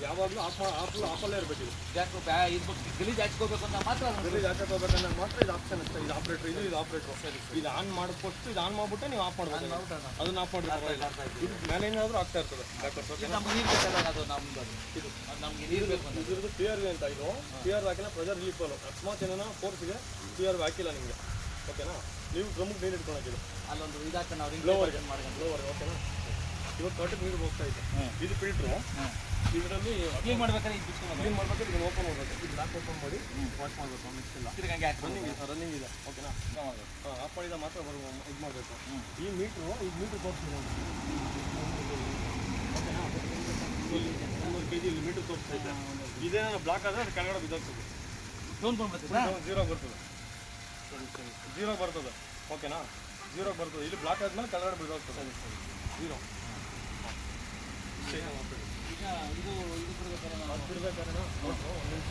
ಯಾವಾಗಲೂ ಆಫಲ್ಲೇ ಇರಬೇಕು. ಇದು ಗಲೀಜ್ ಹಾಚ್ಕೋಬೇಕಂತ ಮಾತ್ರ ಗಲೀಜ್ ಹಾಕೋಬೇಕಂದ್ರೆ ಮಾತ್ರ ಇದು ಆಪ್ಷನ್ ಇರುತ್ತೆ. ಇದು ಆಪ್ರೇಟರ್, ಇದು ಆಪ್ರೇಟರ್. ಇದು ಆನ್ ಮಾಡಿಕೊಟ್ಟು ಇದು ಆನ್ ಮಾಡ್ಬಿಟ್ಟೆ ನೀವು ಆಫ್ ಮಾಡ್ಬೋದು. ಅದನ್ನ ಆಫ್ ಮಾಡಿದ್ರೆ ಇದು ಮೇಲೆ ಏನಾದರೂ ಆಗ್ತಾ ಇರ್ತದೆ. ನಮ್ಗೆ ನೀರು ಬೇಕಲ್ಲ, ಅದು ನಮ್ದು ಇದು ನಮ್ಗೆ ನೀರು ಬೇಕು. ಇದ್ರದ್ದು ಪಿಯರ್ ಅಂತ ಇದು ಪಿಯರ್ ಹಾಕಿಲ್ಲ, ಪ್ರೆಷರ್ ರಿಲೀಫ್ ಅಲ್ಲ. ಅಕಸ್ಮಾತ್ ಏನಾರ ಫೋರ್ಸ್ಗೆ ಪಿಯರ್ ಹಾಕಿಲ್ಲ ನಿಮಗೆ, ಓಕೆನಾ? ನೀವು ಡ್ರಮ್ಗೆ ನೀರು ಇಟ್ಕೊಳಕಿಲ್ಲ, ಅಲ್ಲೊಂದು ಇದಾಕ ನಾವು ಗ್ಲೋವರ್ ಓಕೆನಾ? ಇವಾಗ ತೋಟಕ್ಕೆ ನೀರು ಹೋಗ್ತಾ ಇದೆ. ಇದು ಫಿಲ್ಟ್ರು. ಇದರಲ್ಲಿ ಕ್ಲೀನ್ ಮಾಡ್ಬೇಕಾದ್ರೆ ಕ್ಲೀನ್ ಮಾಡ್ಬೇಕಾದ್ರೆ ಇದನ್ನು ಓಪನ್ ಮಾಡಬೇಕು. ಇದು ಲಾಕ್ ಓಪನ್ ಮಾಡಿ ವಾಶ್ ಮಾಡಬೇಕು. ಮಿಕ್ಸ್ ಇಲ್ಲ, ರನ್ನಿಂಗ್ ಇದೆ, ಓಕೆನಾ? ಆಫ್ ಮಾಡಿದ ಮಾತ್ರ ಇದು ಮಾಡಬೇಕು. ಈ ಮೀಟ್ರು ತೋರಿಸ್ತೀವಿ ನೋಡಿ, ಓಕೆನಾ? 300 kg ಇಲ್ಲಿ ಮೀಟ್ರ್ ತೋರಿಸ್ತಾ ಇದೆ. ಇದೇನೋ ಬ್ಲಾಕ್ ಆದರೆ ಅದು ಕೆಳಗಡೆ ಬಿದ್ದೋಗ್ತದೆ, ಝೀರೋ ಬರ್ತದೆ, ಓಕೆನಾ? ಝೀರೋ ಬರ್ತದೆ. ಇಲ್ಲಿ ಬ್ಲಾಕ್ ಆದ್ಮೇಲೆ ಕೆಳಗಡೆ ಬಿದ್ದೋಗ್ತದೆ, ಝೀರೋ. ಈಗ ಇದು ಬಿಡ್ಬೇಕಾದ್ರೆ ಒಂದು ನಿಮಿಷ